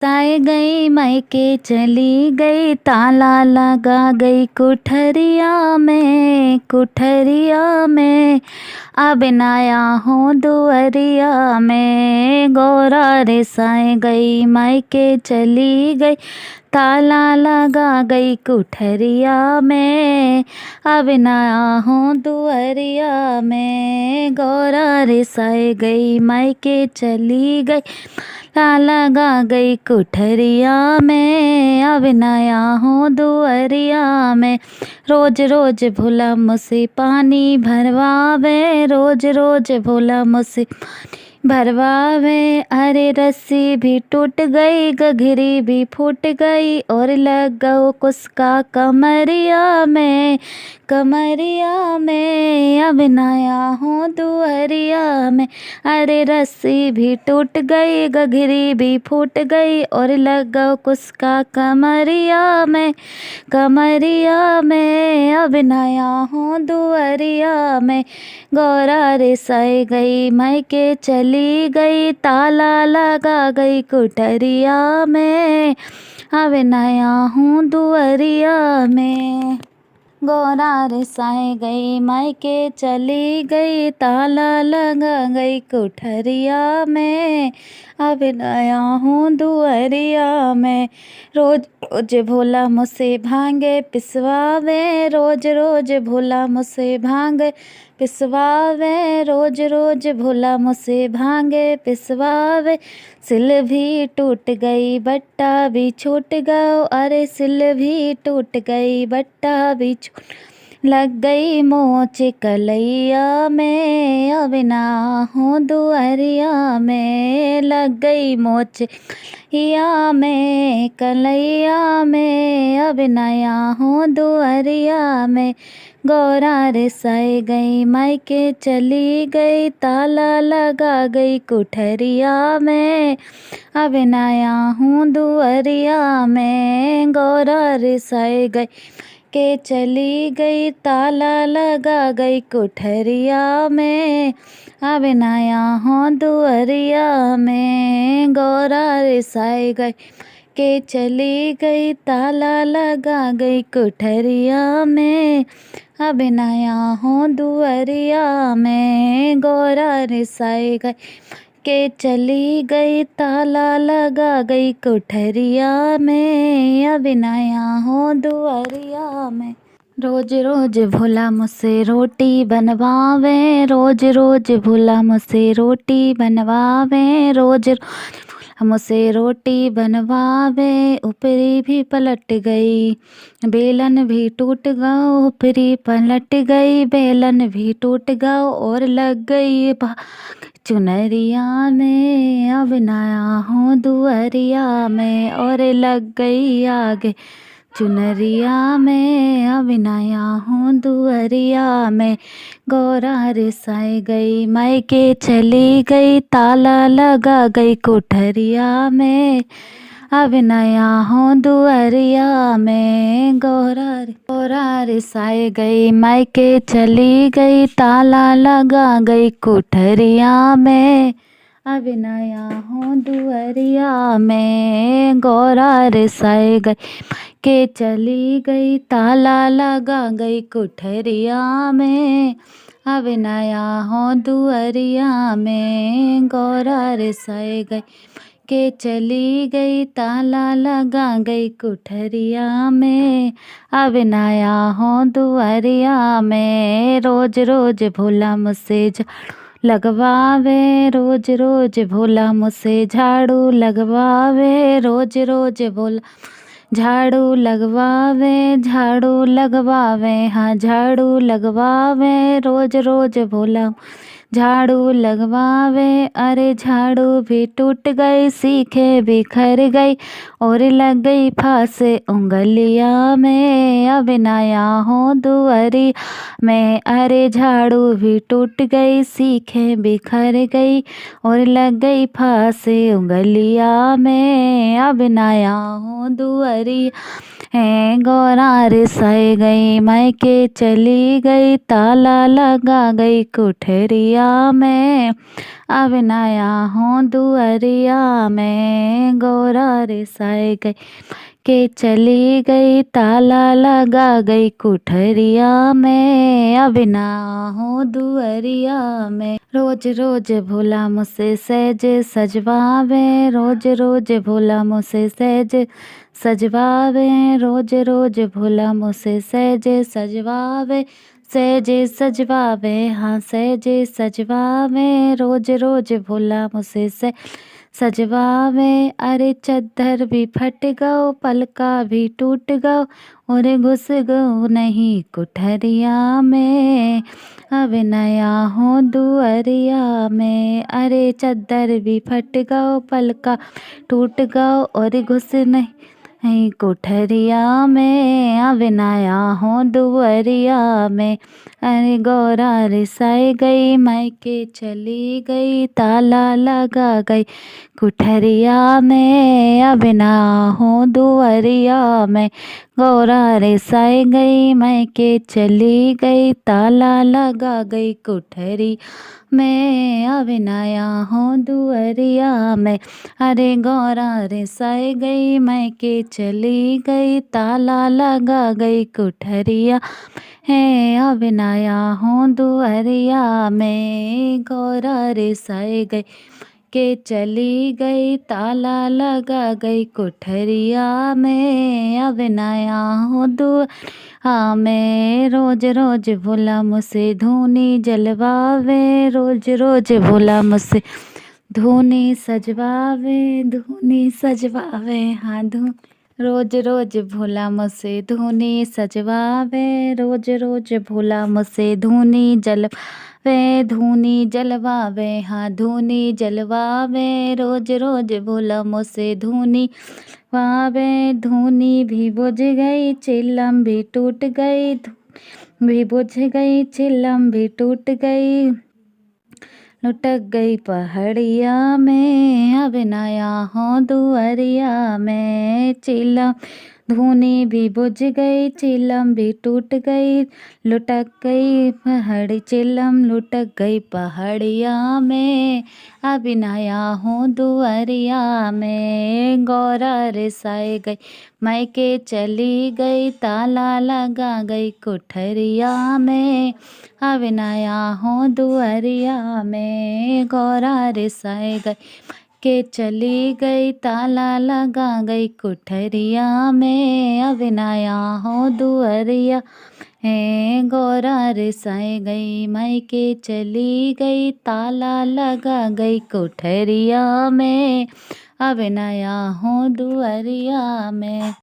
रिसाए गई मायके चली गई, ताला लगा गई कुठरिया में अब नाया हूँ दुअरिया में। गौरा रिसाए गई मायके चली गई, ताला लगा गई कुठरिया में अब नाया हूँ दुअरिया में। गौरा रिसाए गई मायके चली गई, ताला लगा गई कुठरिया में अब नया हूँ दुअरिया में। रोज रोज भोला मुझसे पानी भरवावे, रोज रोज भोला मुझसे भरवावे। अरे रस्सी भी टूट गई, गघरी भी फूट गई और लग गओ कुसका कमरिया में अब नया हूँ दुअरिया में। अरे रस्सी भी टूट गई, गघरी भी फूट गई और लग गओ कुसका कमरिया में अब नया हूँ दुअरिया में। गौरा रिसाई गई मायके चली गई, ताला लगा गई कुठरिया में अब नया हूँ दुअरिया में। गौरा रिसाई गई मायके चली गई, ताला लगा गई कुठरिया में अब नया हूँ दुअरिया में। रोज रोज भोला मुझसे भांगे पिसवावे, रोज रोज भोला मुझसे भांगे पिसवावे, रोज रोज भोला मुझसे भांगे पिसवावे। सिल भी टूट गई बट्टा भी छूट गओ, अरे सिल भी टूट गई बट्टा भी छूट लग गई मोच कलैया में अब ना हूँ दुअरिया में। लग गई मोच कलैया में अब नया हूँ दुअरिया में। गौरा रिसाई गई मायके चली गई, ताला लगा गई कुठरिया में अब नया हूँ दुअरिया में। गौरा रिसाई गई के चली गई, ताला लगा गई कुठरिया में अब नया हूँ दुअरिया में। गौरा रिसाई गई के चली गई, ताला लगा गई कुठरिया में अब नया हूँ दुअरिया में। गौरा रिसाई गई के चली गई, ताला लगा गई कुठरिया में अब नया हूँ दुअरिया में। रोज रोज भोला मुझसे रोटी बनवावे, रोज रोज भोला मुझसे रोटी बनवावे, रोज मुझसे रोटी बनवावे। ऊपरी भी पलट गई बेलन भी टूट गओ, ऊपरी पलट गई बेलन भी टूट गओ और लग गई चुनरिया में अब नया हूँ दुअरिया में और लग गई आगे चुनरिया में अब नया हूँ दुअरिया में। गौरा रिसाई गई मायके चली गई, ताला लगा गई कुठरिया में अब नया हूँ दुअरिया में। गौरा रिसाई गई मायके चली गई, ताला लगा गई कुठरिया में अब नया हूँ दुअरिया में। गौरा रिसाई गई के चली गई, ताला लगा गई कुठरिया में अब नया हूँ दुअरिया में। गौरा रिसाई गई के चली गई, ताला लगा गई कुठरिया में अब नया हूँ दुअरिया में। रोज रोज भोला मुझसे लगवावे, रोज रोज भोला मुझसे झाड़ू लगवावे, रोज रोज भोला झाड़ू लगवावे हाँ झाड़ू लगवावे, रोज रोज भोला झाड़ू लगवावे। अरे झाड़ू भी टूट गई, सीखे बिखर गई और लग गई फांसे उंगलिया में अब नया हूँ दुअरी में। अरे झाड़ू भी टूट गई, सीखे बिखर गई और लग गई फांसे उंगलिया में अब नया हूँ दुअरी है। गौरा रिसाई गई मायके चली गई, ताला लगा गई कुठरिया कोठरिया में। अब नया हूँ दुअरिया में, गौरा रिसाई गई के चली गई, ताला लगा गई कोठरिया में। अब ना हूँ दुअरिया में। रोज रोज भोला मुझसे सहज सजवावे, रोज रोज भोला मुझसे सहज सजवावे, रोज रोज भोला मुझसे सहज सजवावे, सहज सजवावे, हाँ सहज सजवावे, रोज रोज भोला मुझसे सजवावे। अरे चद्दर भी फट गओ, पलका भी टूट गओ, और घुस गओ नहीं कोठरिया में। अब नया हूँ दुअरिया में। अरे चद्दर भी फट गओ, पलका टूट गओ, और घुस नहीं कोठरिया में। अब नया हूँ दुअरिया में। अरे गौरा रिसाई गई, मायके चली गई, ताला लगा गई कोठरिया में। अब ना हूँ दुअरिया में। गौरा रिसाई गई, मायके चली गई, ताला लगा गई कोठरी में। अब नया हूँ दुअरिया में। अरे गौरा रिसाई गई, मायके चली गई, ताला लगा गई कोठरिया है। अब नया हूँ दुअरिया में। गौरा रिसाई गई के चली गई, ताला लगा गई कोठरिया में। अब नया हूँ दुअरिया में। रोज रोज भोला मुझसे धूनी जलवावे, रोज रोज भोला मुझसे धूनी सजवावे, धूनी सजवावे, हाँ रोज रोज भोला मुझसे धूनी सजवावे, रोज रोज भोला मुझसे धूनी जलवावे, धूनी जलवावे, हाँ धूनी जलवावे, रोज रोज भोला मुझसे धूनी वावे। धूनी भी बुझ गई, चिलम भी टूट गई, भी बुझ गई, चिलम भी टूट गई, लुटक गई पहाड़िया में। अब नया हूँ दुअरिया में। चिलम धूनी भी बुझ गई, चिलम भी टूट गई, लुटक गई पहाड़ी, चिलम लुटक गई पहाड़िया में। अब नया हूँ दुअरिया में। गौरा रिसाई गई, मायके चली गई, ताला लगा गई कोठरिया में। अब नया हूँ दुअरिया में। गौरा रिसाई गई के चली गई, ताला लगा गई कोठरिया में। अब नया हूँ दुअरिया है। गौरा रिसाई गई, मायके चली गई, ताला लगा गई कोठरिया में। अब नया हूँ दुअरिया में।